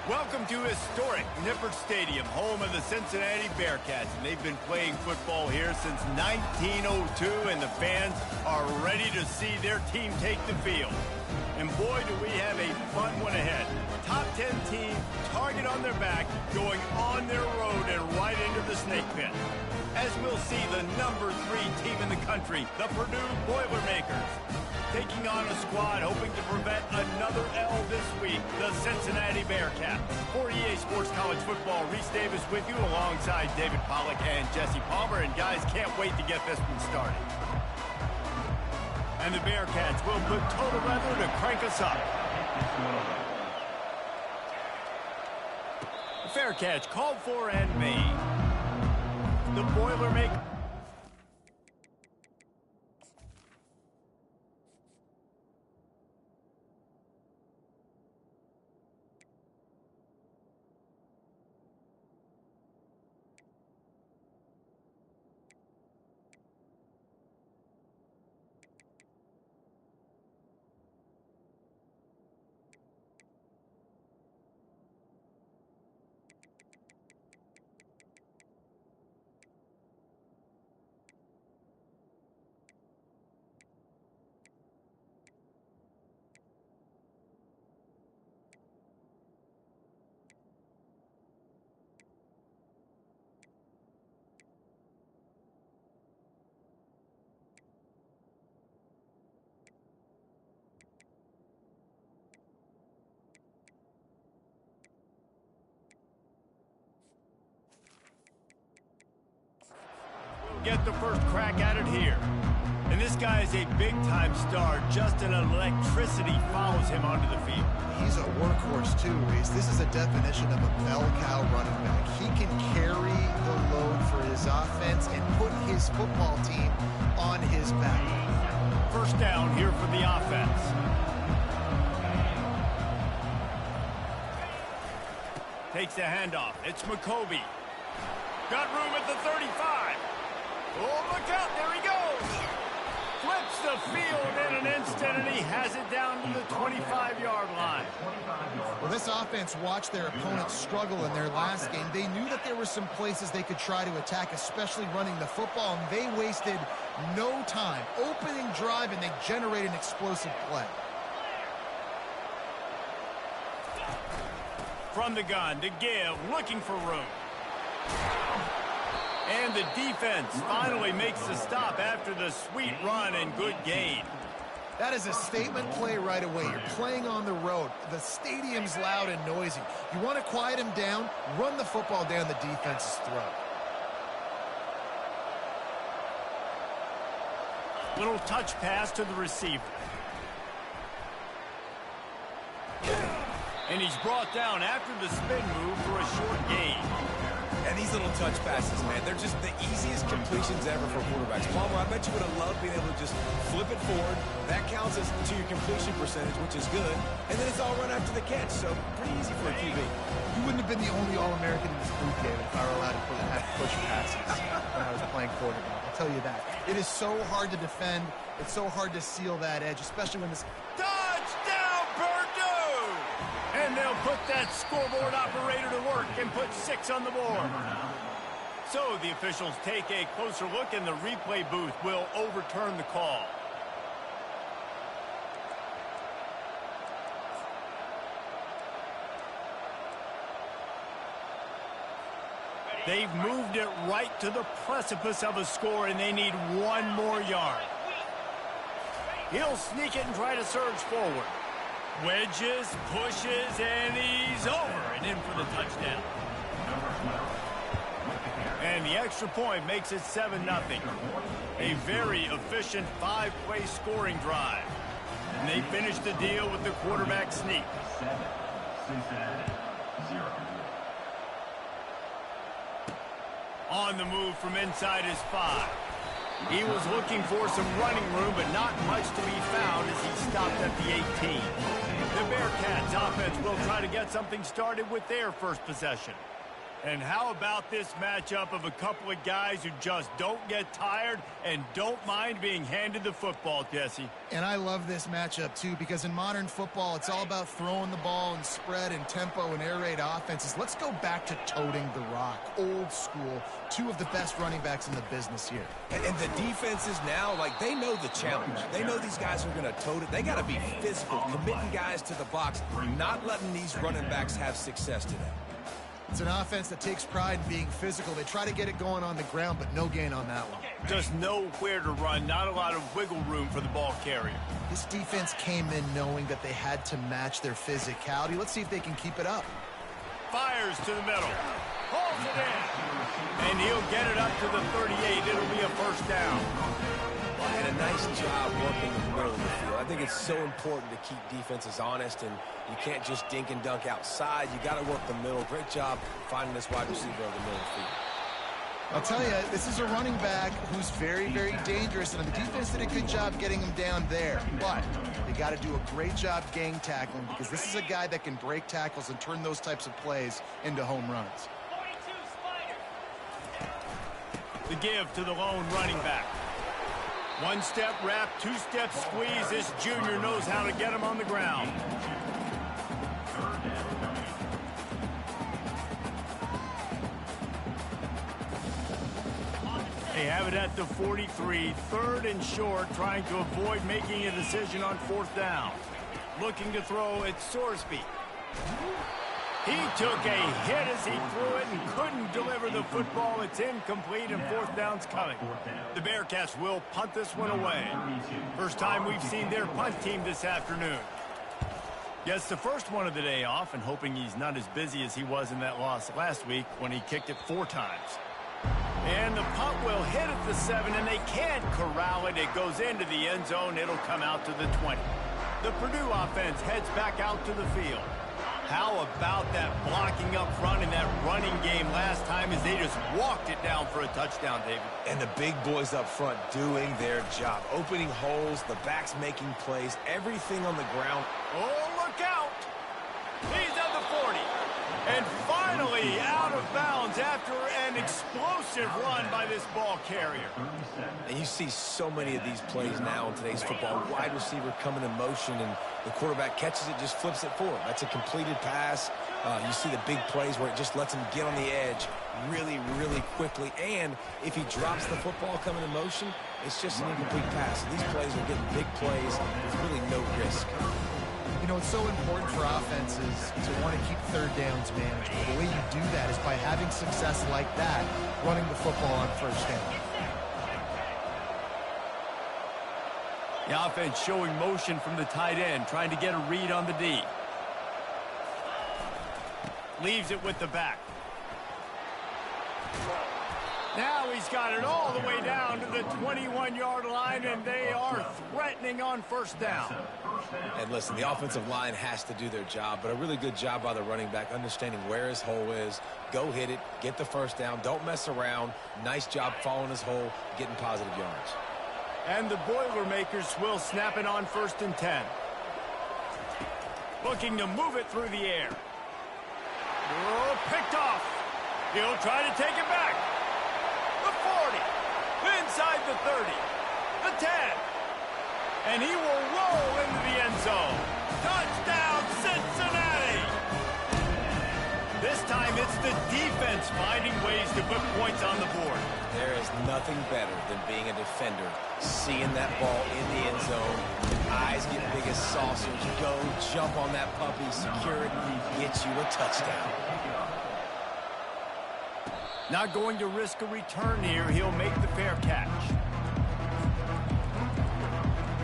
Welcome to historic Nippert Stadium, home of the Cincinnati Bearcats. And they've been playing football here since 1902, and the fans are ready to see their team take the field. And boy, do we have a fun one ahead. Top 10 team, target on their back, going on their road and right into the snake pit. As we'll see, the number 3 team in the country, the Purdue Boilermakers, taking on a squad hoping to prevent another L this week, the Cincinnati Bearcats. For EA Sports College Football, Reese Davis with you alongside David Pollack and Jesse Palmer. And guys, can't wait to get this one started. And the Bearcats will put total weather to crank us up. Fair catch called for and made. The Boilermakers. Get the first crack at it here. And this guy is a big-time star. Just an electricity follows him onto the field. He's a workhorse, too, Reese. This is a definition of a bell cow running back. He can carry the load for his offense and put his football team on his back. First down here for the offense. Takes the handoff. It's McCovey. Got room at the 35. Oh, look out, there he goes! Flips the field in an instant, and he has it down to the 25-yard line. Well, this offense watched their opponents struggle in their last game. They knew that there were some places they could try to attack, especially running the football, and they wasted no time. Opening drive, and they generated an explosive play. From the gun to give, looking for room. And the defense finally makes the stop after the sweet run and good gain. That is a statement play right away. You're playing on the road. The stadium's loud and noisy. You want to quiet him down, run the football down the defense's throat. Little touch pass to the receiver. And he's brought down after the spin move for a short gain. And these little touch passes, man, they're just the easiest completions ever for quarterbacks. Palmer, I bet you would have loved being able to just flip it forward. That counts as to your completion percentage, which is good. And then it's all run after the catch, so pretty easy for a QB. You wouldn't have been the only All-American in this group, David, if I were allowed to have push passes when I was playing quarterback. I'll tell you that. It is so hard to defend. It's so hard to seal that edge, especially when this... Touchdown, Purdue! And they'll put that scoreboard operator to work and put 6 on the board. So the officials take a closer look, and the replay booth will overturn the call. They've moved it right to the precipice of a score, and they need 1 more yard. He'll sneak it and try to surge forward. Wedges, pushes, and he's over and in for the touchdown. And the extra point makes it 7-0. A very efficient 5-play scoring drive. And they finish the deal with the quarterback sneak. 7, Cincinnati, 0. On the move from inside his 5. He was looking for some running room, but not much to be found as he stopped at the 18. The Bearcats offense will try to get something started with their first possession. And how about this matchup of a couple of guys who just don't get tired and don't mind being handed the football, Jesse? And I love this matchup, too, because in modern football, it's all about throwing the ball and spread and tempo and air raid offenses. Let's go back to toting the rock, old school, two of the best running backs in the business here. And the defenses now, like, they know the challenge. They know these guys are going to tote it. They got to be physical, committing guys to the box, not letting these running backs have success today. It's an offense that takes pride in being physical. They try to get it going on the ground, but no gain on that one. Just nowhere to run, not a lot of wiggle room for the ball carrier. This defense came in knowing that they had to match their physicality. Let's see if they can keep it up. Fires to the middle. Pulls it in. And he'll get it up to the 38. It'll be a first down. And a nice job working the middle of the field. I think it's so important to keep defenses honest, and you can't just dink and dunk outside. You got to work the middle. Great job finding this wide receiver over the middle of the field. I'll tell you, this is a running back who's very, very dangerous, and the defense did a good job getting him down there. But they got to do a great job gang tackling, because this is a guy that can break tackles and turn those types of plays into home runs. The give to the lone running back. One-step wrap, two-step squeeze. This junior knows how to get him on the ground. They have it at the 43, third and short, trying to avoid making a decision on fourth down. Looking to throw at Sorsby. He took a hit as he threw it and couldn't deliver the football. It's incomplete, and fourth down's coming. The Bearcats will punt this one away. First time we've seen their punt team this afternoon. Gets the first one of the day off, and hoping he's not as busy as he was in that loss last week when he kicked it 4 times. And the punt will hit at the 7, and they can't corral it. It goes into the end zone. It'll come out to the 20. The Purdue offense heads back out to the field. How about that blocking up front in that running game last time as they just walked it down for a touchdown, David? And the big boys up front doing their job. Opening holes, the backs making plays, everything on the ground. Oh, look out! He's at the 40. And finally out of bounds after an explosive run by this ball carrier. And you see so many of these plays now in today's football. Wide receiver coming in motion, and the quarterback catches it, just flips it forward. That's a completed pass. You see the big plays where it just lets him get on the edge really, really quickly. And if he drops the football coming in motion, it's just an incomplete pass. These plays are getting big plays with really no risk. You know, it's so important for offenses to want to keep third downs manageable. The way you do that is by having success like that, running the football on first down. The offense showing motion from the tight end, trying to get a read on the D. Leaves it with the back. Now he's got it all the way down to the 21-yard line, and they are threatening on first down. And listen, the offensive line has to do their job, but a really good job by the running back, understanding where his hole is. Go hit it, get the first down, don't mess around. Nice job following his hole, getting positive yards. And the Boilermakers will snap it on 1st and 10. Looking to move it through the air. Oh, picked off. He'll try to take it back. The 40. Inside the 30. The 10. And he will roll into the end zone. Touchdown, Cincinnati! This time it's the defense finding ways to put points on the board. There is nothing better than being a defender, seeing that ball in the end zone, eyes get big as saucers, go, jump on that puppy, secure it, get you a touchdown. Not going to risk a return here. He'll make the fair catch.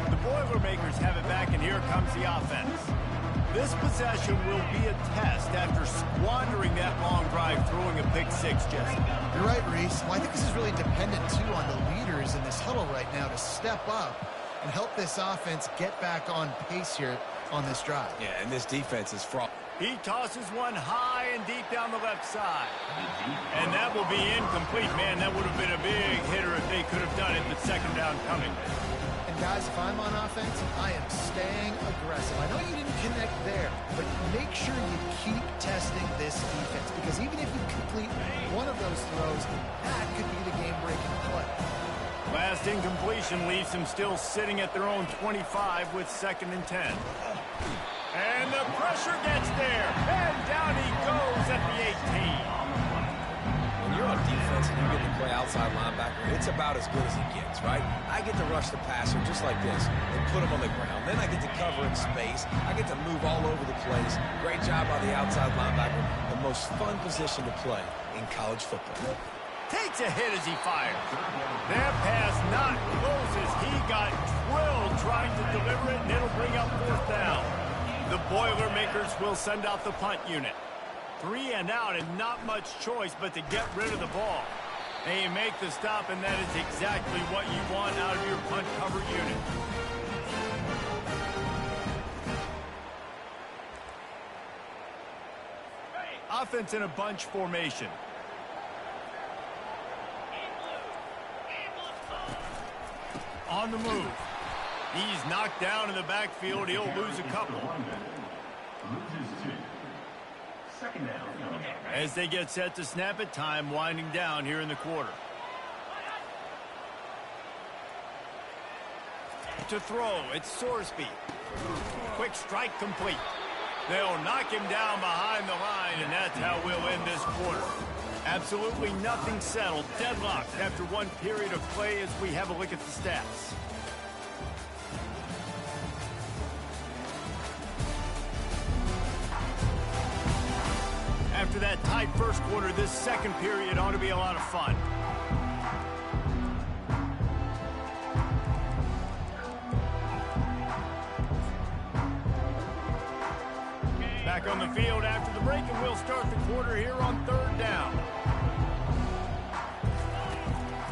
The Boilermakers have it back, and here comes the offense. This possession will be a test after squandering that long drive, throwing a pick 6, Jesse. You're right, Reese. Well, I think this is really dependent, too, on the leaders in this huddle right now to step up and help this offense get back on pace here on this drive. Yeah, and this defense is fraught. He tosses one high and deep down the left side. And that will be incomplete. Man, that would have been a big hitter if they could have done it, but second down coming. And And guys, if I'm on offense, I am staying aggressive. I know you didn't connect there, but make sure you keep testing this defense, because even if you complete one of those throws, that could be the game-breaking play. Last incompletion leaves them still sitting at their own 25 with 2nd and 10. And the pressure gets there, and down he goes at the 18. When you're on defense and you get to play outside linebacker, it's about as good as it gets, right? I get to rush the passer just like this and put him on the ground. Then I get to cover in space. I get to move all over the place. Great job by the outside linebacker. The most fun position to play in college football. Takes a hit as he fires. That pass not close as he got drilled trying to deliver it, and it'll bring up 4th down. The Boilermakers will send out the punt unit. 3 and out, and not much choice but to get rid of the ball. They make the stop, and that is exactly what you want out of your punt cover unit. Offense in a bunch formation. On the move. He's knocked down in the backfield. He'll lose a couple. As they get set to snap it, time winding down here in the quarter. To throw, it's Sorsby. Quick strike complete. They'll knock him down behind the line, and that's how we'll end this quarter. Absolutely nothing settled. Deadlocked after one period of play as we have a look at the stats. After that tight first quarter, this second period ought to be a lot of fun. Back on the field after the break, and we'll start the quarter here on 3rd down.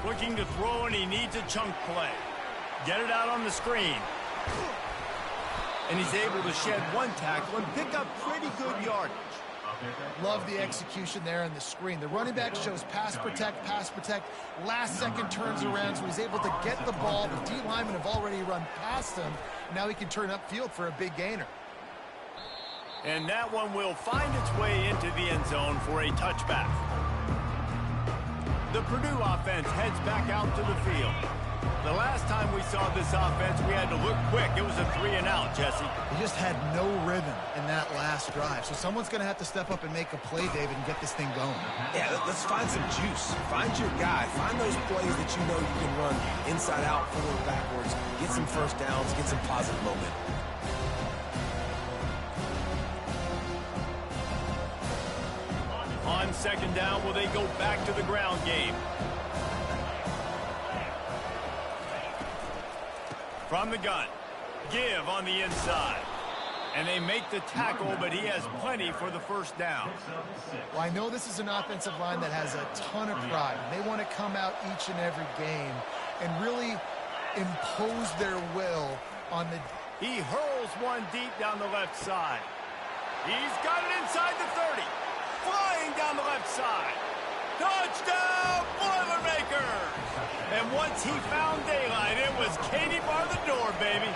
Looking to throw, and he needs a chunk play. Get it out on the screen. And he's able to shed one tackle and pick up pretty good yardage. Love the execution there on the screen. The running back shows pass protect, last second turns around, so he's able to get the ball. The D linemen have already run past him. Now he can turn upfield for a big gainer. And that one will find its way into the end zone for a touchback. The Purdue offense heads back out to the field. The last time we saw this offense, we had to look quick. It was a 3 and out, Jesse. He just had no rhythm in that last drive. So someone's going to have to step up and make a play, David, and get this thing going. Yeah, let's find some juice. Find your guy. Find those plays that you know you can run inside out, forward, backwards. Get some first downs. Get some positive momentum. On 2nd down, will they go back to the ground game? From the gun, give on the inside. And they make the tackle, but he has plenty for the 1st down. Well, I know this is an offensive line that has a ton of pride. They want to come out each and every game and really impose their will on the... He hurls one deep down the left side. He's got it inside the 30. Flying down the left side. Touchdown, Boilermakers! And once he found daylight, it was Katie bar the door, baby.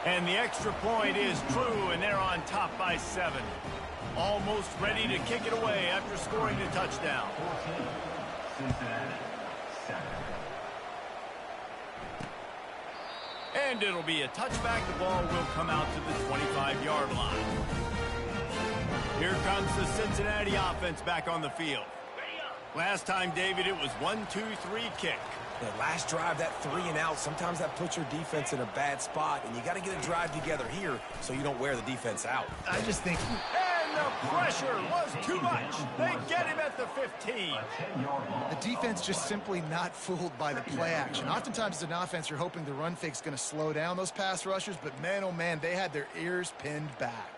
And the extra point is true, and they're on top by 7. Almost ready to kick it away after scoring the touchdown. And it'll be a touchback. The ball will come out to the 25-yard line. Here comes the Cincinnati offense back on the field. Last time, David, it was 1-2-3 kick. The last drive, that 3 and out, sometimes that puts your defense in a bad spot, and you got to get a drive together here so you don't wear the defense out. I just think... And the pressure was too much. They get him at the 15. The defense just simply not fooled by the play action. Oftentimes, as an offense, you're hoping the run fake's going to slow down those pass rushers, but man, oh man, they had their ears pinned back.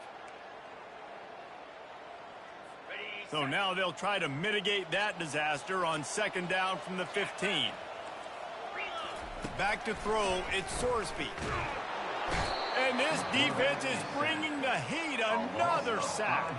So now they'll try to mitigate that disaster on 2nd down from the 15. Back to throw, it's Sorsby. And this defense is bringing the heat. Another sack.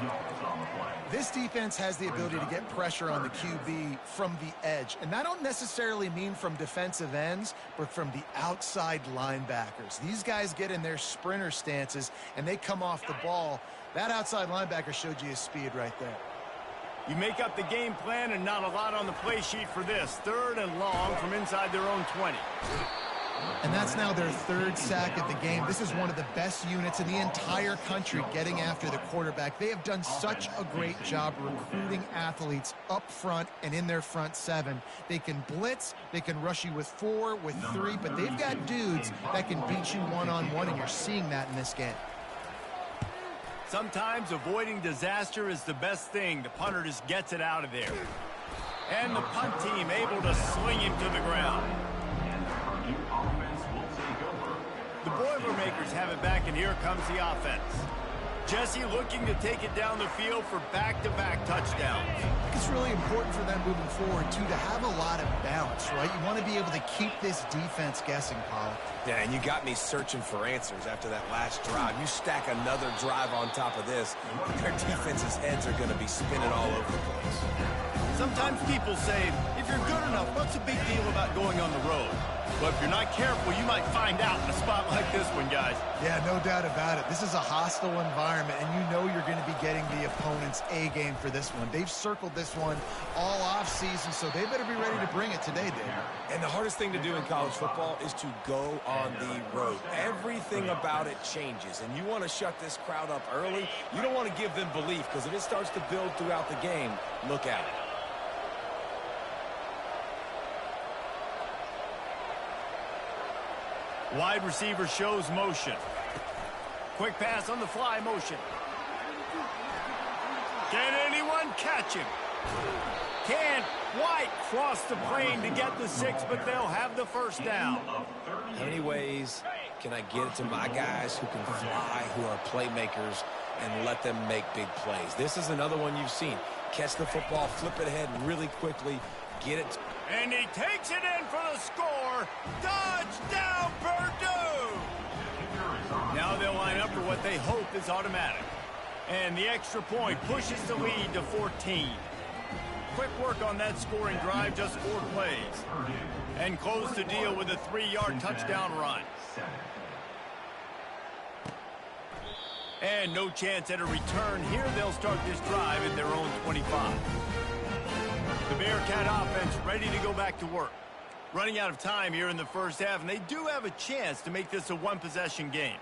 This defense has the ability to get pressure on the QB from the edge. And I don't necessarily mean from defensive ends, but from the outside linebackers. These guys get in their sprinter stances, and they come off the ball. That outside linebacker showed you his speed right there. You make up the game plan and not a lot on the play sheet for this. 3rd and long from inside their own 20. And that's now their 3rd sack of the game. This is one of the best units in the entire country getting after the quarterback. They have done such a great job recruiting athletes up front and in their front 7. They can blitz, they can rush you with 4, with 3, but they've got dudes that can beat you one-on-one, and you're seeing that in this game. Sometimes avoiding disaster is the best thing. The punter just gets it out of there. And the punt team able to sling him to the ground. The Boilermakers have it back, and here comes the offense. Jesse looking to take it down the field for back-to-back touchdowns. I think it's really important for them moving forward, too, to have a lot of balance, right? You want to be able to keep this defense guessing, Paul. Yeah, and you got me searching for answers after that last drive. You stack another drive on top of this, their defense's heads are going to be spinning all over the place. Sometimes people say, if you're good enough, what's the big deal about going on the road? But if you're not careful, you might find out in a spot like this one, guys. Yeah, no doubt about it. This is a hostile environment, and you know you're going to be getting the opponent's A game for this one. They've circled this one all offseason, so they better be ready to bring it today, Dave. And the hardest thing to do in college football is to go on the road. Everything about it changes, and you want to shut this crowd up early. You don't want to give them belief, because if it starts to build throughout the game, look out. Wide receiver shows motion. Quick pass on the fly motion. Can anyone catch him? Can't White cross the plane to get the 6, but they'll have the first down. How many ways can I get it to my guys who can fly, who are playmakers, and let them make big plays? This is another one you've seen. Catch the football, flip it ahead really quickly, get it. And he takes it in for the score. Touchdown, Purdue! Now they'll line up for what they hope is automatic. And the extra point pushes the lead to 14. Quick work on that scoring drive, just 4 plays. And close the deal with a 3-yard touchdown run. And no chance at a return here. They'll start this drive at their own 25. The Bearcat offense ready to go back to work. Running out of time here in the first half, and they do have a chance to make this a one-possession game.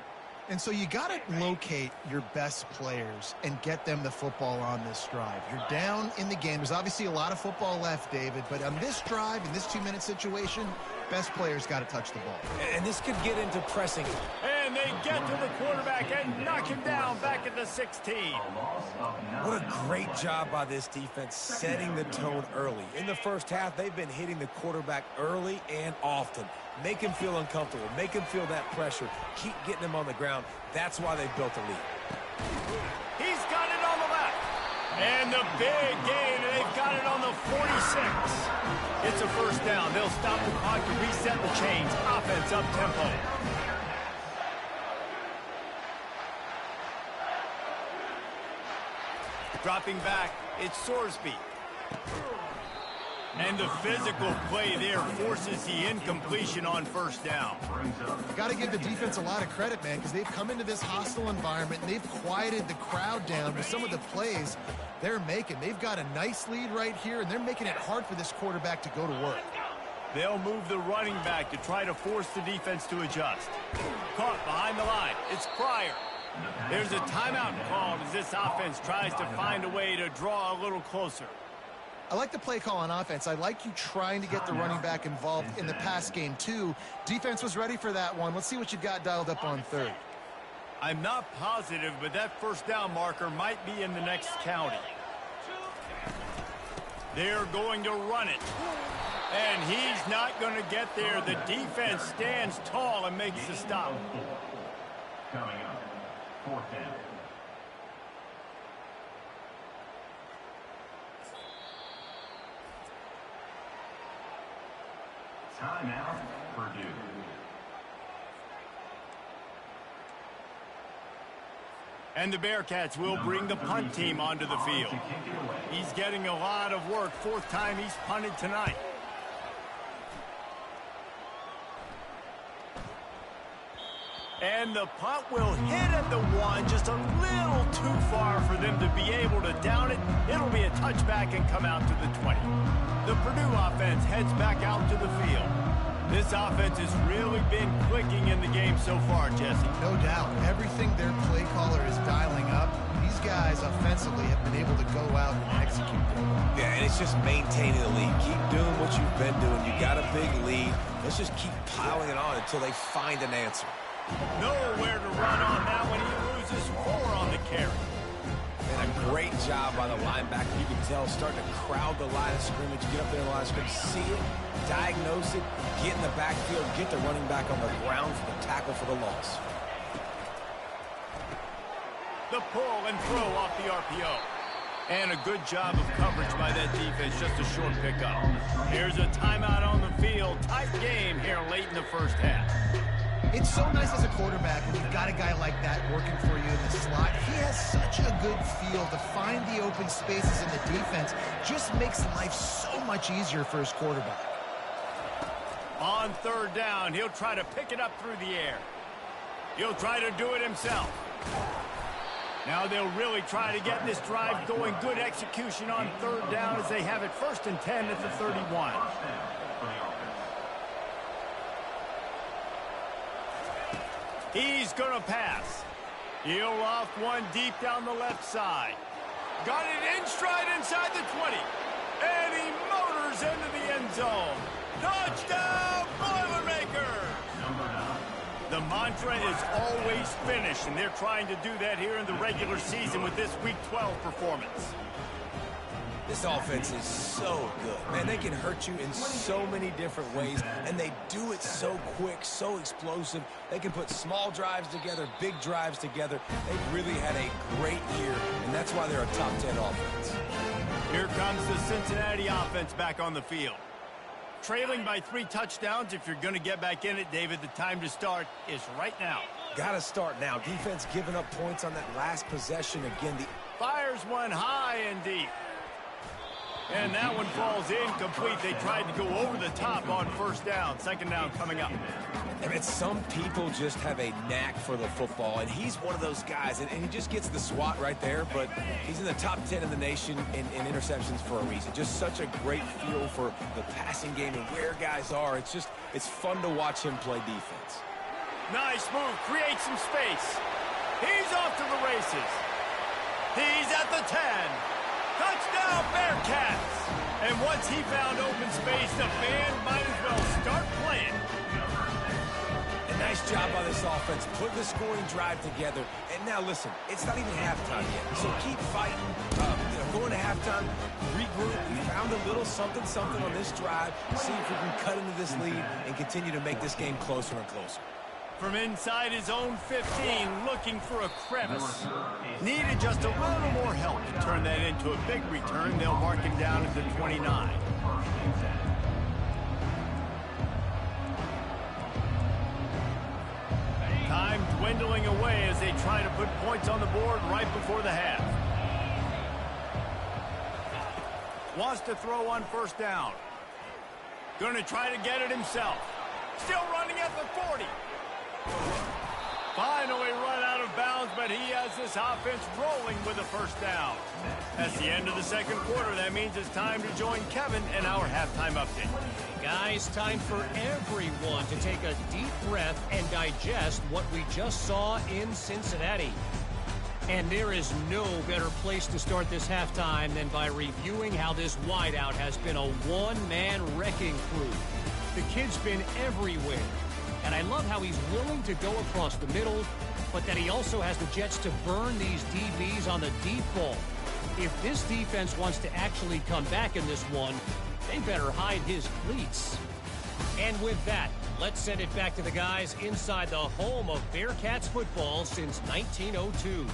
And so you got to locate your best players and get them the football on this drive. You're down in the game. There's obviously a lot of football left, David, but on this drive, in this 2-minute situation, best players got to touch the ball. And this could get into pressing. And they get to the quarterback and knock him down back at the 16. What a great job by this defense setting the tone early. In the first half, they've been hitting the quarterback early and often. Make him feel uncomfortable. Make him feel that pressure. Keep getting him on the ground. That's why they've built a lead. He's got it on the left. And the big gain, and they've got it on the 46. It's a first down. They'll stop the clock to reset the chains. Offense up tempo. Dropping back, it's Sorsby. And the physical play there forces the incompletion on first down. Got to give the defense a lot of credit, man, because they've come into this hostile environment and they've quieted the crowd down with some of the plays they're making. They've got a nice lead right here, and they're making it hard for this quarterback to go to work. They'll move the running back to try to force the defense to adjust. Caught behind the line. It's Pryor. There's a timeout called as this offense tries to find a way to draw a little closer. I like the play call on offense. I like you trying to get the running back involved in the pass game, too. Defense was ready for that one. Let's see what you got dialed up on third. I'm not positive, but that first down marker might be in the next county. They're going to run it. And he's not going to get there. The defense stands tall and makes the stop. Coming up, 4th down. Timeout, Purdue. And the Bearcats will bring the punt team onto the field. He's getting a lot of work. Fourth time he's punted tonight. And the punt will hit at the 1, just a little too far for them to be able to down it. It'll be a touchback and come out to the 20. The Purdue offense heads back out to the field. This offense has really been clicking in the game so far, Jesse. No doubt. Everything their play caller is dialing up, these guys offensively have been able to go out and execute them. Yeah, and it's just maintaining the lead. Keep doing what you've been doing. You got a big lead. Let's just keep piling it on until they find an answer. Nowhere to run on that one. He loses 4 on the carry. And a great job by the linebacker. You can tell starting to crowd the line of scrimmage, get up there in the line of scrimmage, see it, diagnose it, get in the backfield, get the running back on the ground for the tackle for the loss. The pull and throw off the RPO. And a good job of coverage by that defense, just a short pickup. Here's a timeout on the field. Tight game here late in the first half. It's so nice as a quarterback when you've got a guy like that working for you in the slot. He has such a good feel to find the open spaces in the defense. Just makes life so much easier for his quarterback. On third down, he'll try to pick it up through the air. He'll try to do it himself. Now they'll really try to get this drive going. Good execution on third down as they have it 1st and 10 at the 31. He's going to pass. He'll loft one deep down the left side. Got it in stride inside the 20. And he motors into the end zone. Touchdown, Boilermaker! The mantra is always finish, and they're trying to do that here in the regular season with this Week 12 performance. This offense is so good. Man, they can hurt you in so many different ways, and they do it so quick, so explosive. They can put small drives together, big drives together. They've really had a great year, and that's why they're a top 10 offense. Here comes the Cincinnati offense back on the field. Trailing by 3 touchdowns. If you're going to get back in it, David, the time to start is right now. Got to start now. Defense giving up points on that last possession. Again, fires one high and deep. And that one falls incomplete. They tried to go over the top on first down. Second down coming up. I mean, some people just have a knack for the football, and he's one of those guys, and he just gets the swat right there, but he's in the top 10 in the nation in interceptions for a reason. Just such a great feel for the passing game and where guys are. It's fun to watch him play defense. Nice move. Create some space. He's off to the races. He's at the 10. Touchdown, Bearcats! And once he found open space, the band might as well start playing. A nice job by this offense, put the scoring drive together. And now listen, it's not even halftime yet, so keep fighting. Going to halftime, regroup. We found a little something on this drive. See if we can cut into this lead and continue to make this game closer and closer. From inside his own 15, looking for a crevice. Needed just a little more help to turn that into a big return. They'll mark him down at the 29. Time dwindling away as they try to put points on the board right before the half. Wants to throw on first down. Going to try to get it himself. Still running at the 40. Finally run out of bounds, but he has this offense rolling with a first down. That's the end of the second quarter. That means it's time to join Kevin in our halftime update. Guys, time for everyone to take a deep breath and digest what we just saw in Cincinnati. And there is no better place to start this halftime than by reviewing how this wideout has been a one-man wrecking crew. The kid's been everywhere. And I love how he's willing to go across the middle, but that he also has the jets to burn these DBs on the deep ball. If this defense wants to actually come back in this one, they better hide his cleats. And with that, let's send it back to the guys inside the home of Bearcats football since 1902.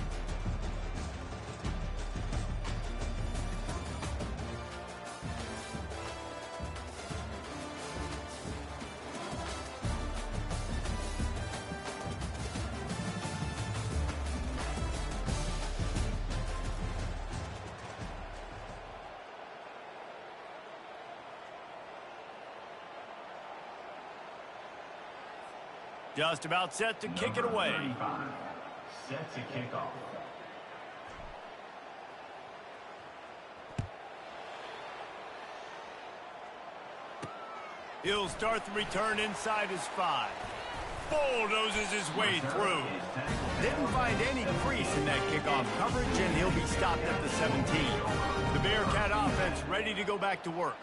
Just about set to kick it away. 35. Set to kick off. He'll start the return inside his 5. Bulldozes his way through. Didn't find any crease in that kickoff coverage, and he'll be stopped at the 17. The Bearcat offense ready to go back to work.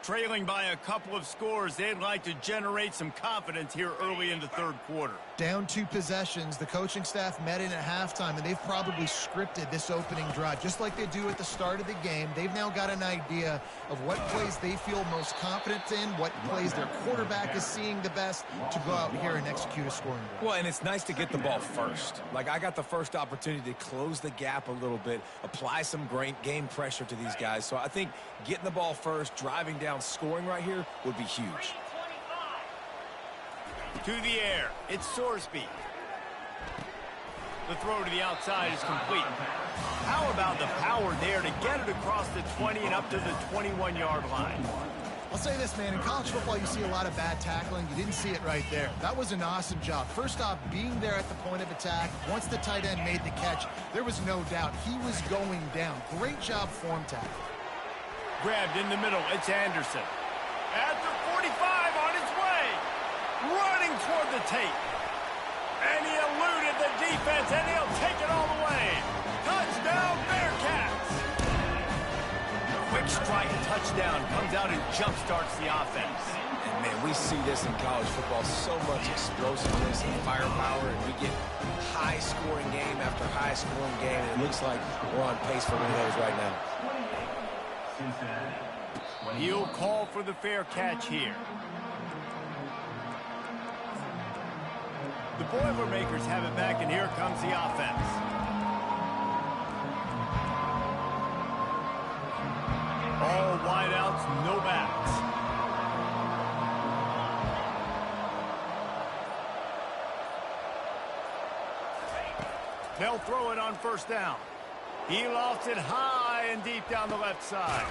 Trailing by a couple of scores, they'd like to generate some confidence here early in the third quarter. Down 2 possessions, the coaching staff met in at halftime, and they've probably scripted this opening drive. Just like they do at the start of the game, they've now got an idea of what plays they feel most confident in, what plays their quarterback is seeing the best to go out here and execute a scoring drive. Well, and it's nice to get the ball first. Like, I got the first opportunity to close the gap a little bit, apply some great game pressure to these guys. So I think getting the ball first, driving down, scoring right here would be huge. To the air, it's Sorsby. The throw to the outside is complete. How about the power there to get it across the 20 and up to the 21-yard line? I'll say this, man, in college football you see a lot of bad tackling. You didn't see it right there. That was an awesome job. First off, being there at the point of attack. Once the tight end made the catch, there was no doubt he was going down. Great job form tackle. Grabbed in the middle, it's Anderson. At the 45 on his way. Running toward the tape. And he eluded the defense, and he'll take it all the way. Touchdown, Bearcats! Quick strike touchdown comes out and jump-starts the offense. And, man, we see this in college football, so much explosiveness and firepower, and we get high-scoring game after high-scoring game, and it looks like we're on pace for one of those right now. He'll call for the fair catch here. The Boilermakers have it back, and here comes the offense. All wideouts, no backs. They'll throw it on first down. He lofts it high and deep down the left side.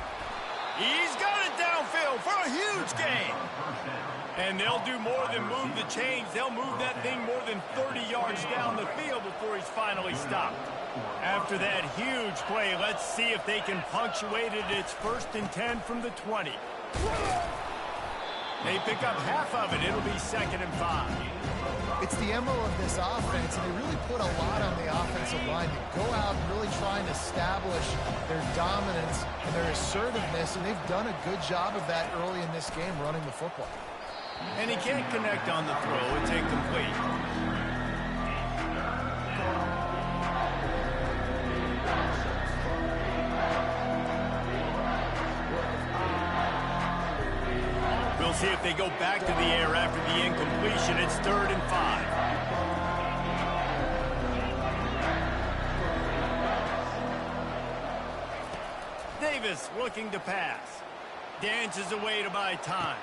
He's got it downfield for a huge gain. And they'll do more than move the chains. They'll move that thing more than 30 yards down the field before he's finally stopped. After that huge play, let's see if they can punctuate it. It's 1st and 10 from the 20. They pick up half of it. It'll be 2nd and 5. It's the MO of this offense, and they really put a lot on the offensive line to go out and really try and establish their dominance and their assertiveness, and they've done a good job of that early in this game running the football. And he can't connect on the throw. It's incomplete. We'll see if they go back to the air after the incompletion. It's 3rd and 5. Davis looking to pass. Dances away to buy time.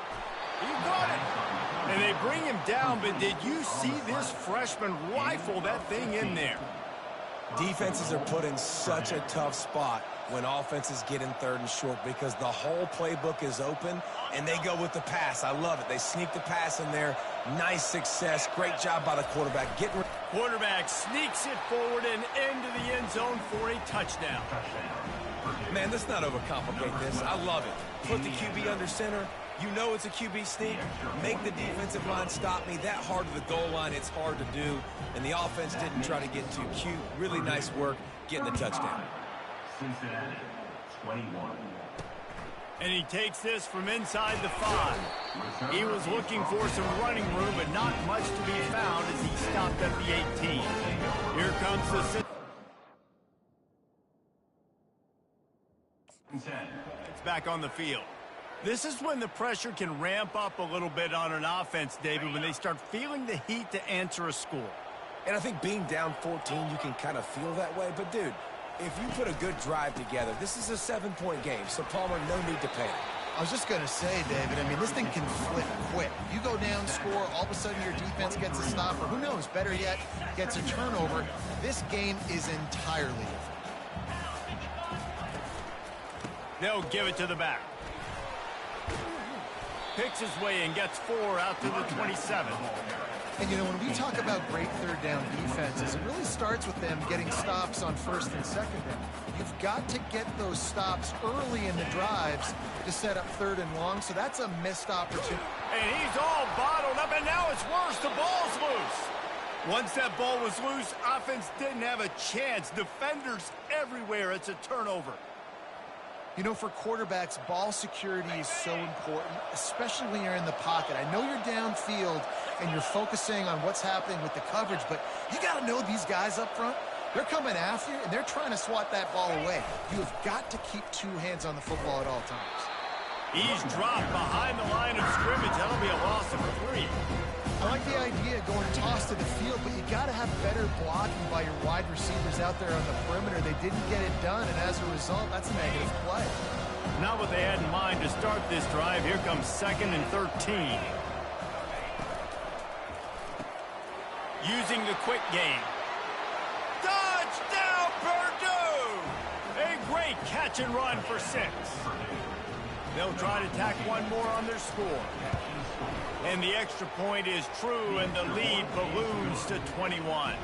He got it. And they bring him down, but did you see this freshman rifle that thing in there? Defenses are put in such a tough spot when offenses get in 3rd and short because the whole playbook is open and they go with the pass. I love it. They sneak the pass in there. Nice success. Great job by the quarterback. Quarterback sneaks it forward and into the end zone for a touchdown. Man, let's not overcomplicate this. I love it. Put the QB under center. You know it's a QB sneak. Make the defensive line stop me. That hard to the goal line, it's hard to do. And the offense didn't try to get too cute. Really nice work getting the touchdown. Cincinnati, 21. And he takes this from inside the 5. He was looking for some running room, but not much to be found as he stopped at the 18. Here comes the... It's back on the field. This is when the pressure can ramp up a little bit on an offense, David, when they start feeling the heat to answer a score. And I think being down 14, you can kind of feel that way. But, dude, if you put a good drive together, this is a 7-point game. So, Palmer, no need to panic. I was just going to say, David, I mean, this thing can flip quick. You go down, score, all of a sudden your defense gets a stop, or who knows, better yet, gets a turnover. This game is entirely different. They'll give it to the back. picks his way and gets 4 out to the 27. And, you know, when we talk about great third down defenses, it really starts with them getting stops on first and second down. You've got to get those stops early in the drives to set up third and long, so that's a missed opportunity. And he's all bottled up, and now it's worse. The ball's loose. Once that ball was loose, offense didn't have a chance. Defenders everywhere. It's a turnover. You know, for quarterbacks, ball security is so important, especially when you're in the pocket. I know you're downfield and you're focusing on what's happening with the coverage, but you got to know these guys up front. They're coming after you, and they're trying to swat that ball away. You have got to keep 2 hands on the football at all times. He's dropped behind the line of scrimmage. That'll be a loss of 3. I like the idea of going toss to the field, but you got to have better blocking by your wide receivers out there on the perimeter. They didn't get it done, and as a result, that's a negative play. Not what they had in mind to start this drive. Here comes 2nd and 13. Using the quick game. Touchdown, Purdue! A great catch and run for 6. They'll try to tack one more on their score. And the extra point is true, and the lead balloons to 21.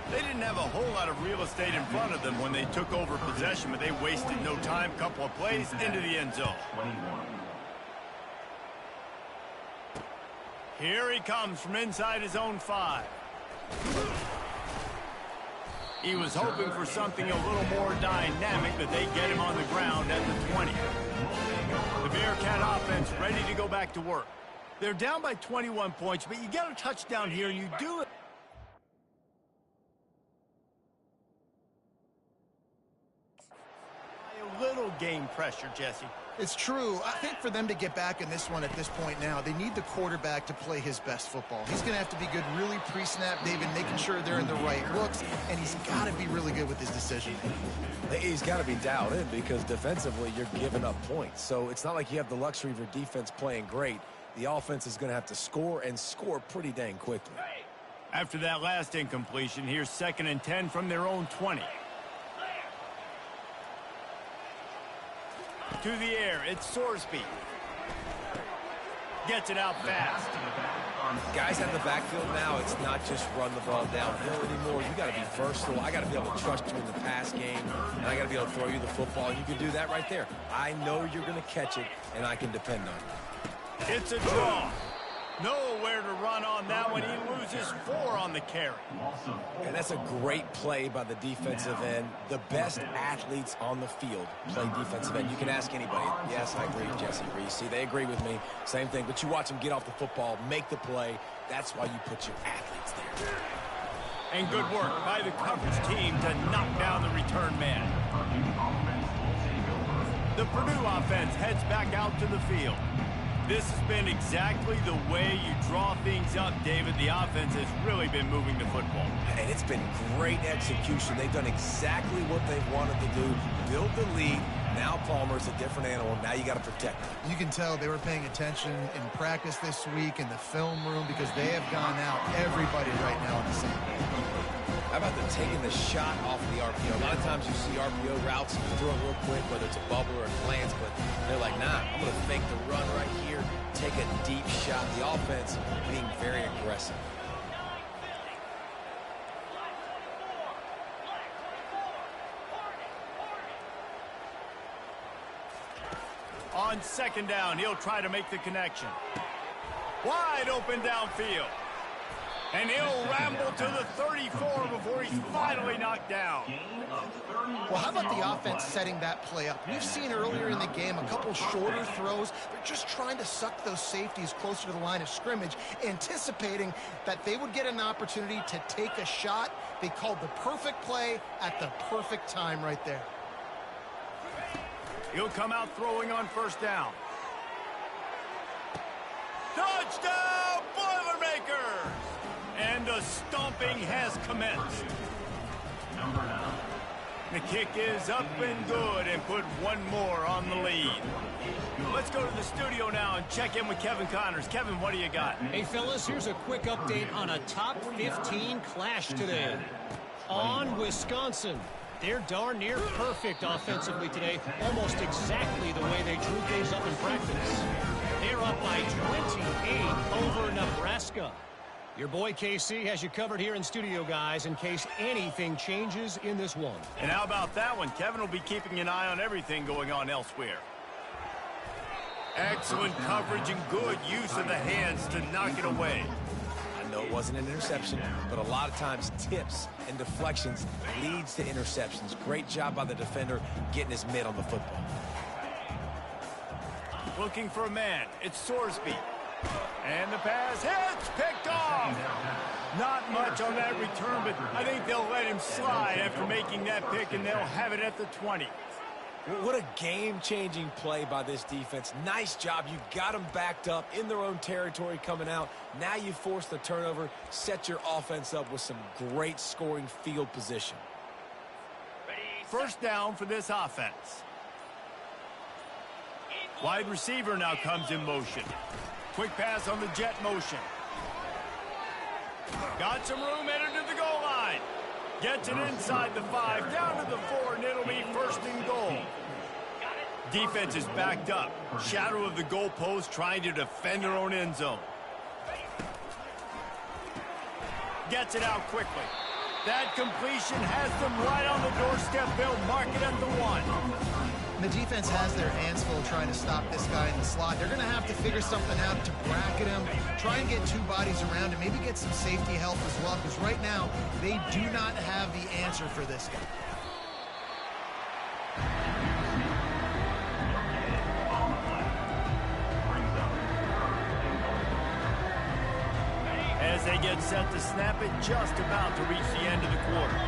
They didn't have a whole lot of real estate in front of them when they took over possession, but they wasted no time. Couple of plays into the end zone. Here he comes from inside his own 5. He was hoping for something a little more dynamic, but they get him on the ground at the 20. The Bearcat offense ready to go back to work. They're down by 21 points, but you get a touchdown here, and you do it. A little game pressure, Jesse. It's true. I think for them to get back in this one at this point now, they need the quarterback to play his best football. He's going to have to be good really pre-snap, David, making sure they're in the right looks, and he's got to be really good with his decision. He's got to be dialed in because defensively you're giving up points. So it's not like you have the luxury of your defense playing great. The offense is going to have to score and score pretty dang quickly. After that last incompletion, here's 2nd and 10 from their own 20. To the air, it's Sorsby. Gets it out fast. Guys at the backfield now, it's not just run the ball downhill anymore. You got to be versatile. I got to be able to trust you in the pass game, and I got to be able to throw you the football. You can do that right there. I know you're going to catch it, and I can depend on it. It's a draw. Nowhere to run on that one. He loses 4 on the carry. And that's a great play by the defensive end. The best athletes on the field play defensive end. You can ask anybody. Yes, I agree, Jesse Reese. See, they agree with me. Same thing. But you watch them get off the football, make the play. That's why you put your athletes there. And good work by the coverage team to knock down the return man. The Purdue offense heads back out to the field. This has been exactly the way you draw things up, David. The offense has really been moving the football. And it's been great execution. They've done exactly what they've wanted to do. Build the lead. Now Palmer's a different animal. Now you got to protect him. You can tell they were paying attention in practice this week in the film room because they have gone out everybody right now on the same page. How about taking the shot off of the RPO? A lot of times you see RPO routes, you throw it real quick, whether it's a bubble or a glance, but they're like, nah, I'm going to fake the run right here, take a deep shot. The offense being very aggressive. On 2nd down, he'll try to make the connection. Wide open downfield. And he'll ramble to the 34 before he's finally knocked down. Well, how about the offense setting that play up? We've seen earlier in the game a couple shorter throws. They're just trying to suck those safeties closer to the line of scrimmage, anticipating that they would get an opportunity to take a shot. They called the perfect play at the perfect time right there. He'll come out throwing on 1st down. Touchdown, Boilermakers! And the stomping has commenced. The kick is up and good and put one more on the lead. Let's go to the studio now and check in with Kevin Connors. Kevin, what do you got? Hey, fellas, here's a quick update on a top 15 clash today. On Wisconsin. They're darn near perfect offensively today, almost exactly the way they drew things up in practice. They're they're up by 28 over Nebraska. Your boy KC has you covered here in studio, guys, in case anything changes in this one. And how about that one? Kevin will be keeping an eye on everything going on elsewhere. Excellent coverage and good use of the hands to knock it away. I know it wasn't an interception, but a lot of times tips and deflections leads to interceptions. Great job by the defender getting his mitt on the football. Looking for a man. It's Sorsby. And the pass hits, picked off. Not much on that return, but I think they'll let him slide after making that pick, and they'll have it at the 20. What a game-changing play by this defense. Nice job. You got them backed up in their own territory coming out. Now you force the turnover, set your offense up with some great scoring field position. First down for this offense. Wide receiver now comes in motion. Quick pass on the jet motion. Got some room, headed to the goal line. Gets it inside the 5, down to the 4, and it'll be first and goal. Defense is backed up. Shadow of the goalpost, trying to defend their own end zone. Gets it out quickly. That completion has them right on the doorstep. They'll mark it at the 1. The defense has their hands full trying to stop this guy in the slot. They're going to have to figure something out to bracket him, try and get two bodies around him, maybe get some safety help as well, because right now they do not have the answer for this guy. As they get set to snap it, just about to reach the end of the quarter.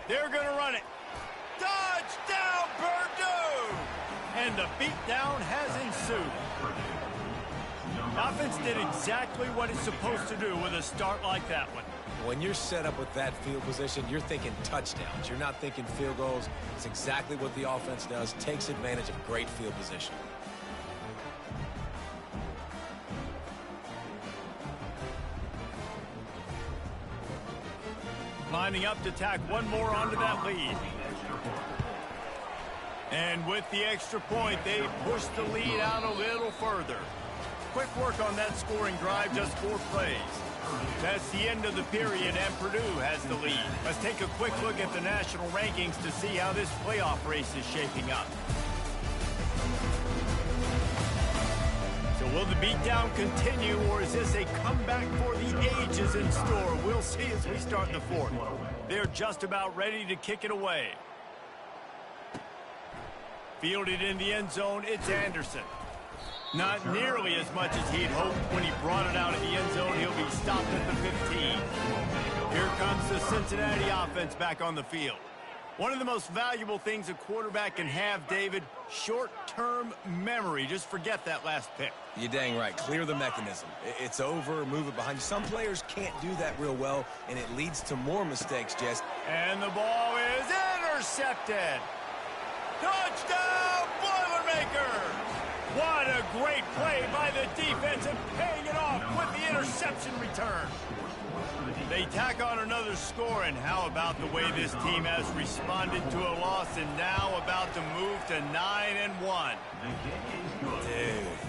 They're going to run it. Touchdown, Purdue! And the beatdown has ensued. Offense did exactly what it's supposed to do with a start like that one. When you're set up with that field position, you're thinking touchdowns. You're not thinking field goals. It's exactly what the offense does, takes advantage of great field position. Lining up to tack one more onto that lead. And with the extra point, they push the lead out a little further. Quick work on that scoring drive, just 4 plays. That's the end of the period, and Purdue has the lead. Let's take a quick look at the national rankings to see how this playoff race is shaping up. So will the beatdown continue, or is this a comeback for the ages in store? We'll see as we start the 4th. They're just about ready to kick it away. Fielded in the end zone, it's Anderson. Not nearly as much as he'd hoped when he brought it out of the end zone. He'll be stopped at the 15. Here comes the Cincinnati offense back on the field. One of the most valuable things a quarterback can have, David, short-term memory. Just forget that last pick. You're dang right. Clear the mechanism. It's over, move it behind you. Some players can't do that real well, and it leads to more mistakes, Jess. And the ball is intercepted. Touchdown, Boilermakers! What a great play by the defense and paying it off with the interception return. They tack on another score, and how about the way this team has responded to a loss and now about to move to 9-1.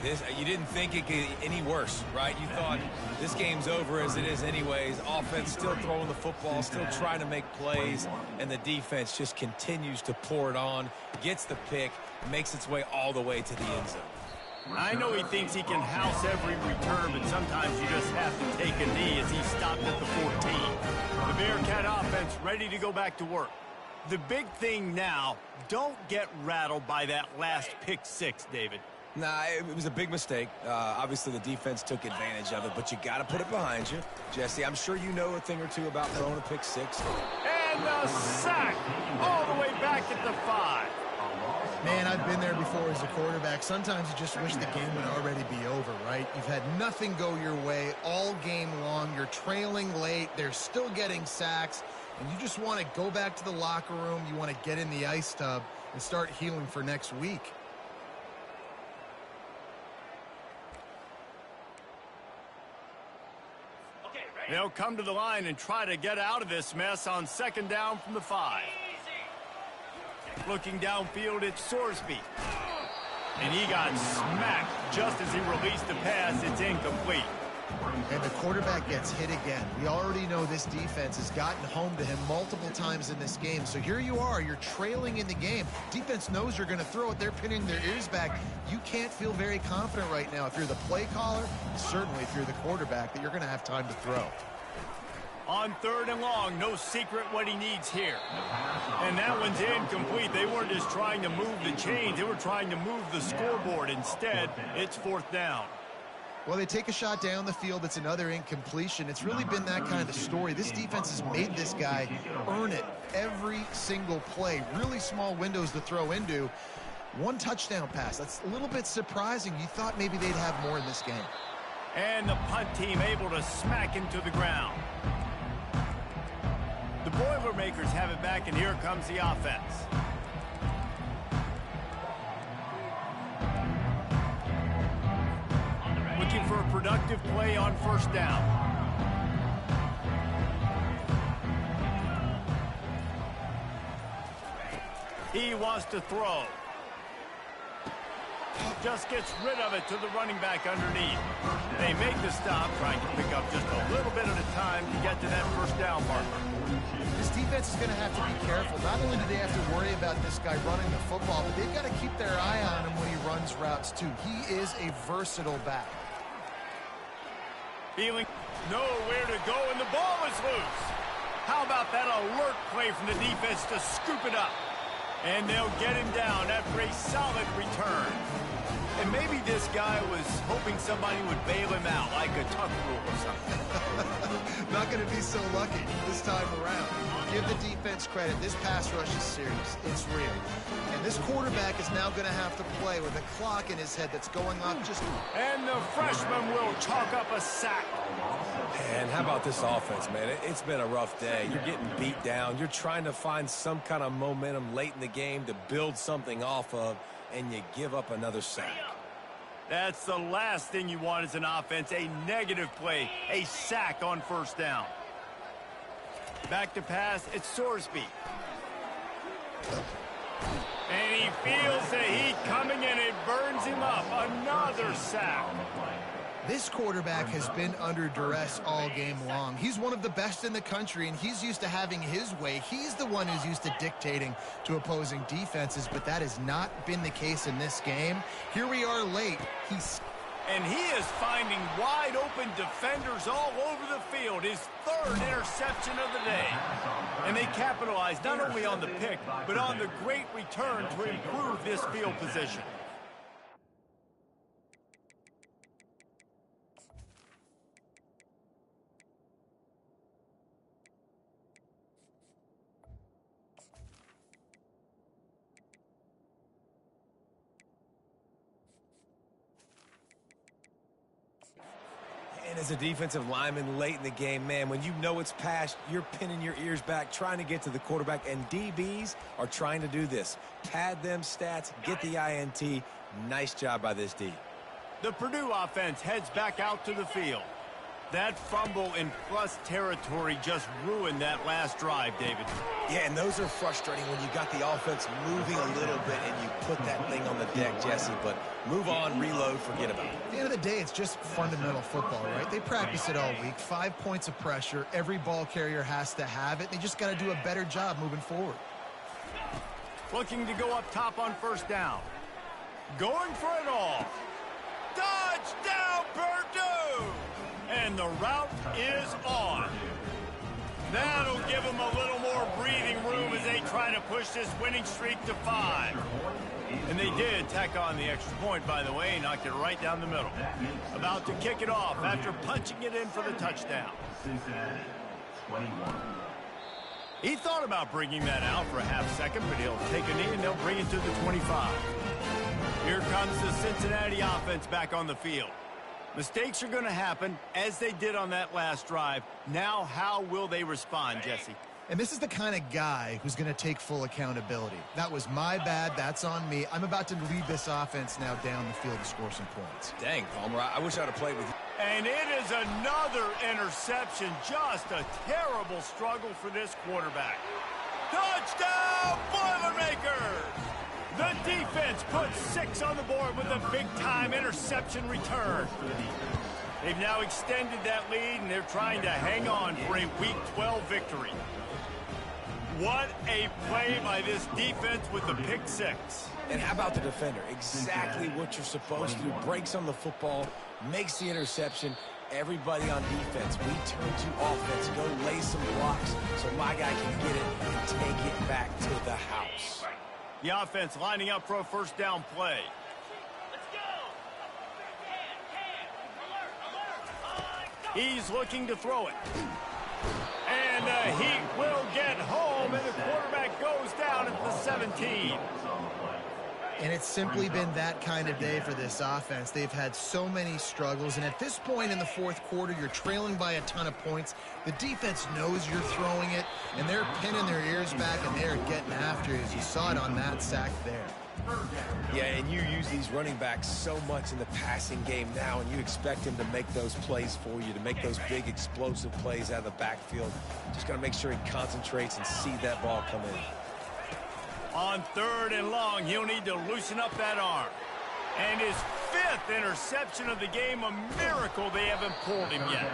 Dude, you didn't think it could get any worse, right? You thought this game's over as it is anyways. Offense still throwing the football, still trying to make plays, and the defense just continues to pour it on, gets the pick, makes its way all the way to the end zone. I know he thinks he can house every return, but sometimes you just have to take a knee as he stopped at the 14. The Bearcat offense ready to go back to work. The big thing now, don't get rattled by that last pick 6, David. Nah, it was a big mistake. Obviously, the defense took advantage of it, but you got to put it behind you. Jesse, I'm sure you know a thing or two about throwing a pick 6. And the sack all the way back at the 5. Man, I've been there before as a quarterback. Sometimes you just wish the game would already be over, right? You've had nothing go your way all game long. You're trailing late. They're still getting sacks. And you just want to go back to the locker room. You want to get in the ice tub and start healing for next week. They'll come to the line and try to get out of this mess on 2nd down from the 5. Looking downfield, it's Sorsby. And he got smacked just as he released the pass. It's incomplete. And the quarterback gets hit again. We already know this defense has gotten home to him multiple times in this game. So here you are, you're trailing in the game. Defense knows you're going to throw it. They're pinning their ears back. You can't feel very confident right now if you're the play caller, certainly if you're the quarterback, that you're going to have time to throw. On 3rd and long, no secret what he needs here. And that one's incomplete. They weren't just trying to move the chains. They were trying to move the scoreboard. Instead, it's 4th down. Well, they take a shot down the field. It's another incompletion. It's really been that kind of a story. This defense has made this guy earn it every single play. Really small windows to throw into. 1 touchdown pass. That's a little bit surprising. You thought maybe they'd have more in this game. And the punt team able to smack him to the ground. The Boilermakers have it back, and here comes the offense. Looking for a productive play on 1st down. He wants to throw. Just gets rid of it to the running back underneath. They make the stop, trying to pick up just a little bit at a time to get to that 1st down marker. This defense is going to have to be careful. Not only do they have to worry about this guy running the football, but they've got to keep their eye on him when he runs routes too. He is a versatile back. Feeling nowhere to go, and the ball is loose. How about that alert play from the defense to scoop it up? And they'll get him down after a solid return. And maybe this guy was hoping somebody would bail him out, like a tuck rule or something. Not going to be so lucky this time around. Give the defense credit. This pass rush is serious. It's real. And this quarterback is now going to have to play with a clock in his head that's going off just... And the freshman will chalk up a sack. And how about this offense, man? It's been a rough day. You're getting beat down. You're trying to find some kind of momentum late in the game to build something off of, and you give up another sack. That's the last thing you want as an offense, a negative play, a sack on 1st down. Back to pass, it's Sorsby. And he feels the heat coming and it burns him up. Another sack. This quarterback has been under duress all game long. He's one of the best in the country, and he's used to having his way. He's the one who's used to dictating to opposing defenses, but that has not been the case in this game. Here we are late. And he is finding wide-open defenders all over the field. His 3rd interception of the day. And they capitalize not only on the pick, but on the great return to improve this field position. And as a defensive lineman late in the game, man, when you know it's past, you're pinning your ears back, trying to get to the quarterback, and DBs are trying to do this. Pad them stats, get the INT. Nice job by this D. The Purdue offense heads back out to the field. That fumble in plus territory just ruined that last drive, David. Yeah, and those are frustrating when you got the offense moving a little bit and you put that thing on the deck, Jesse. But move on, reload, forget about it. At the end of the day, it's just fundamental football, right? They practice it all week. 5 points of pressure. Every ball carrier has to have it. They just got to do a better job moving forward. Looking to go up top on 1st down. Going for it all. Touchdown, Purdue! And the route is on. That'll give them a little more breathing room as they try to push this winning streak to 5. And they did tack on the extra point, by the way, knocked it right down the middle. About to kick it off after punching it in for the touchdown. Cincinnati, 21. He thought about bringing that out for a half second, but he'll take a knee and they'll bring it to the 25. Here comes the Cincinnati offense back on the field. Mistakes are going to happen, as they did on that last drive. Now, how will they respond, Jesse? And this is the kind of guy who's going to take full accountability. That was my bad. That's on me. I'm about to lead this offense now down the field to score some points. Dang, Palmer, I wish I'd have played with you. And it is another interception. Just a terrible struggle for this quarterback. Touchdown, Boilermakers! The defense puts 6 on the board with a big-time interception return. They've now extended that lead, and they're trying to hang on for a Week 12 victory. What a play by this defense with the pick 6. And how about the defender? Exactly what you're supposed to do. Breaks on the football, makes the interception. Everybody on defense, we turn to offense. Go lay some blocks so my guy can get it and take it back to the house. The offense lining up for a first down play. He's looking to throw it. And he will get home, and the quarterback goes down at the 17. And it's simply been that kind of day for this offense. They've had so many struggles, and at this point in the fourth quarter, you're trailing by a ton of points. The defense knows you're throwing it, and they're pinning their ears back, and they're getting after it, as you saw it on that sack there. Yeah, and you use these running backs so much in the passing game now, and you expect him to make those plays for you, to make those big explosive plays out of the backfield. Just got to make sure he concentrates and see that ball come in. On 3rd and long, he'll need to loosen up that arm. And his 5th interception of the game, a miracle they haven't pulled him yet.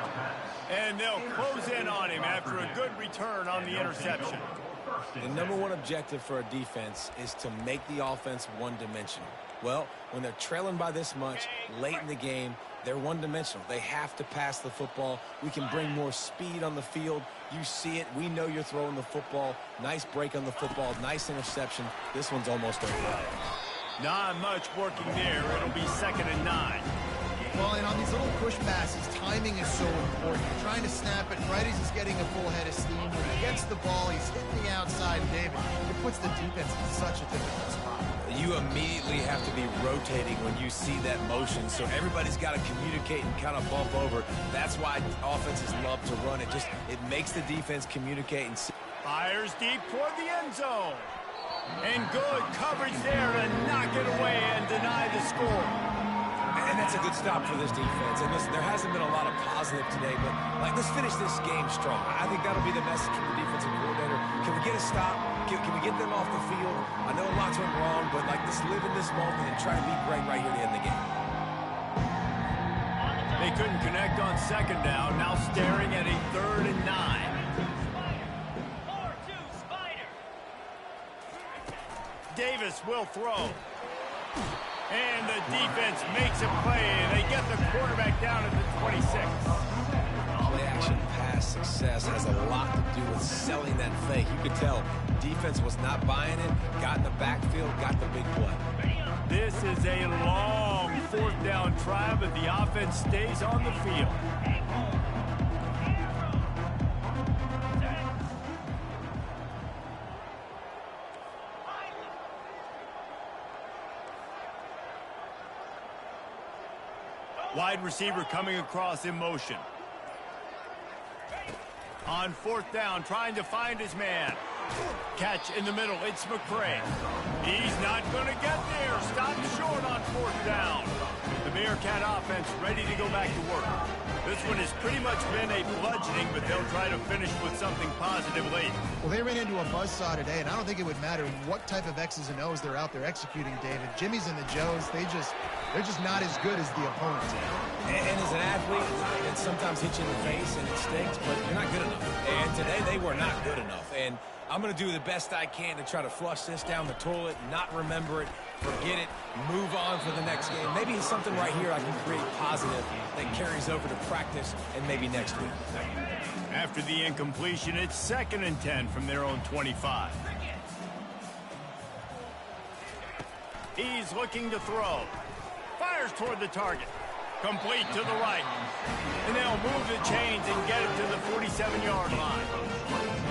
And they'll close in on him after a good return on the interception. The number one objective for a defense is to make the offense one-dimensional. Well, when they're trailing by this much late in the game, they're one-dimensional. They have to pass the football. We can bring more speed on the field. You see it. We know you're throwing the football. Nice break on the football. Nice interception. This one's almost over. Not much working there. It'll be 2nd and 9. Well, and on these little push passes, timing is so important. You're trying to snap it right as he's getting a full head of steam. When he gets the ball, he's hitting the outside, David. It puts the defense in such a difficult spot. You immediately have to be rotating when you see that motion, so everybody's got to communicate and kind of bump over. That's why offenses love to run it. It makes the defense communicate and see. Fires deep toward the end zone. And good coverage there to knock it away and deny the score. And that's a good stop for this defense. And listen, there hasn't been a lot of positive today, but let's finish this game strong. I think that'll be the message from the defensive coordinator. Can we get a stop? Can we get them off the field? I know lots went wrong, but let's live in this moment and try to be great right here to end the game. They couldn't connect on 2nd down. Now staring at a 3rd and 9. Davis will throw. And the defense makes a play, and they get the quarterback down at the 26. Play-action pass success has a lot to do with selling that fake. You could tell defense was not buying it, got in the backfield, got the big play. This is a long 4th down try, but the offense stays on the field. Wide receiver coming across in motion. On 4th down, trying to find his man. Catch in the middle, it's McCray. He's not going to get there. Stop short on 4th down. The Bearcat offense ready to go back to work. This one has pretty much been a bludgeoning, but they'll try to finish with something positive late. Well, they ran into a buzzsaw today, and I don't think it would matter what type of X's and O's they're out there executing, David. Jimmy's and the Joes, they're just not as good as the opponents. And as an athlete, it sometimes hits you in the face and it stinks, but you're not good enough. And today they were not good enough. And I'm going to do the best I can to try to flush this down the toilet, not remember it, forget it, move on for the next game. Maybe it's something right here I can create positive that carries over to practice and maybe next week. After the incompletion, it's 2nd and 10 from their own 25. He's looking to throw. Fires toward the target. Complete to the right. And they'll move the chains and get it to the 47-yard line.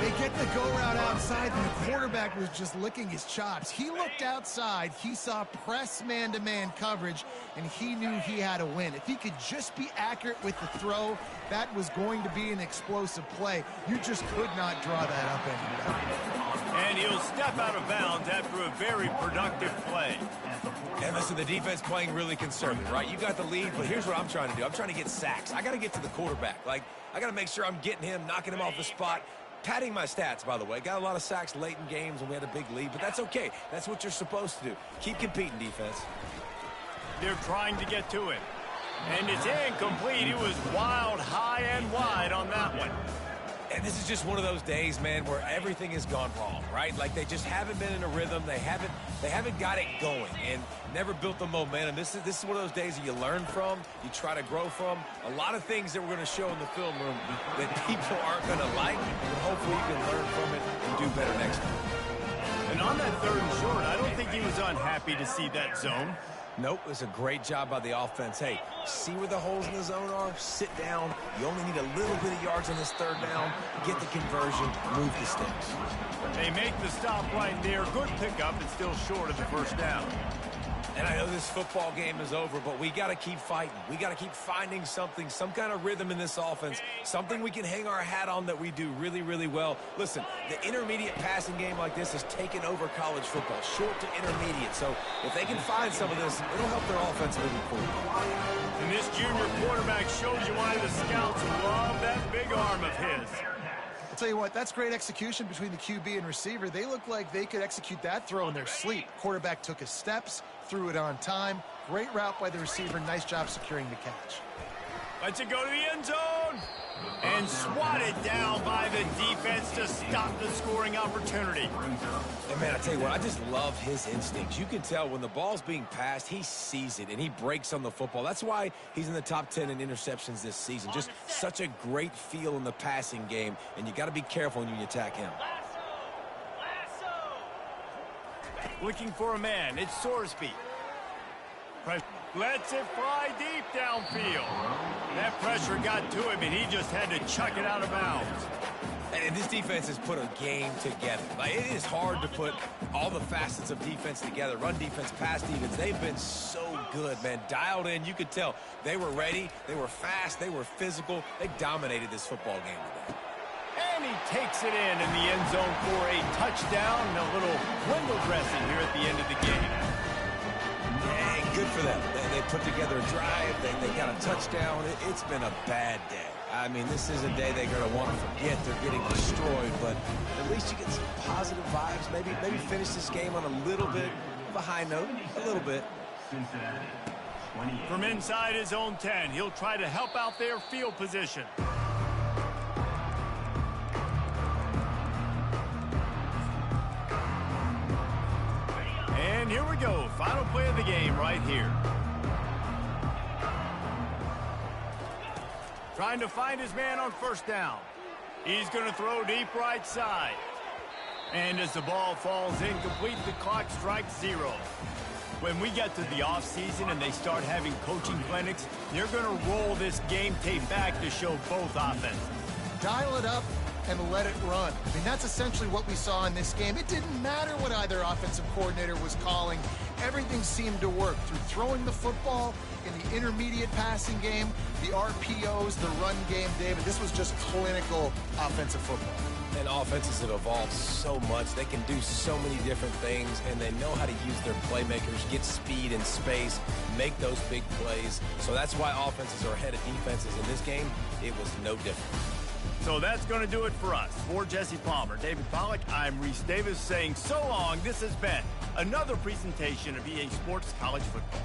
They get the go route outside, and the quarterback was just licking his chops. He looked outside. He saw press man-to-man coverage, and he knew he had to win. If he could just be accurate with the throw, that was going to be an explosive play. You just could not draw that up anymore. And he'll step out of bounds after a very productive play. And listen, the defense playing really conservative, right? You got the lead, but here's what I'm trying to do. I'm trying to get sacks. I got to get to the quarterback. I got to make sure I'm getting him, knocking him off the spot. padding my stats, by the way. Got a lot of sacks late in games when we had a big lead, but that's okay. That's what you're supposed to do. Keep competing, defense. They're trying to get to it. And it's incomplete. It was wild, high and wide on that one. And this is just one of those days, man, where everything has gone wrong, right? Like they just haven't been in a rhythm. They haven't got it going and never built the momentum. This is one of those days that you learn from, you try to grow from. A lot of things that we're going to show in the film room that people aren't going to like, but hopefully you can learn from it and do better next time. And on that 3rd and short, I don't think he was unhappy to see that zone. Nope, it's a great job by the offense. Hey, see where the holes in the zone are? Sit down. You only need a little bit of yards on this 3rd down. Get the conversion, move the sticks. They make the stop right there. Good pickup. It's still short of the 1st down. And I know this football game is over, but we got to keep fighting. We got to keep finding something, some kind of rhythm in this offense, something we can hang our hat on that we do really, really well. Listen, the intermediate passing game like this has taken over college football, short to intermediate. So if they can find some of this, it'll help their offense moving forward. And this junior quarterback shows you why the scouts love that big arm of his. I'll tell you what, that's great execution between the QB and receiver. They look like they could execute that throw in their sleep. Quarterback took his steps, threw it on time. Great route by the receiver. Nice job securing the catch. Lets it go to the end zone. And swatted down by the defense to stop the scoring opportunity. And, man, I tell you what, I just love his instincts. You can tell when the ball's being passed, he sees it, and he breaks on the football. That's why he's in the top 10 in interceptions this season. Just such a great feel in the passing game, and you got to be careful when you attack him. Looking for a man. It's Sorsby. Lets it fly deep downfield. That pressure got to him, and he just had to chuck it out of bounds. And this defense has put a game together. Like, it is hard to put all the facets of defense together. Run defense, pass defense. They've been so good, man. Dialed in. You could tell they were ready. They were fast. They were physical. They dominated this football game today. And he takes it in the end zone for a touchdown and a little window dressing here at the end of the game. Yeah, good for them. They put together a drive. They got a touchdown. It's been a bad day. I mean, this is a day they're going to want to forget. They're getting destroyed, but at least you get some positive vibes. Maybe finish this game on a little bit of a high note, a little bit. From inside his own 10, he'll try to help out their field position. And here we go. Final play of the game right here. Trying to find his man on 1st down. He's going to throw deep right side. And as the ball falls incomplete, the clock strikes 0. When we get to the offseason and they start having coaching clinics, they're going to roll this game tape back to show both offenses. Dial it up and let it run. I mean, that's essentially what we saw in this game. It didn't matter what either offensive coordinator was calling. Everything seemed to work through throwing the football, in the intermediate passing game, the RPOs, the run game, David. This was just clinical offensive football. And offenses have evolved so much. They can do so many different things, and they know how to use their playmakers, get speed and space, make those big plays. So that's why offenses are ahead of defenses. In this game, it was no different. So that's going to do it for us. For Jesse Palmer, David Pollack, I'm Reese Davis saying so long. This has been another presentation of EA Sports College Football.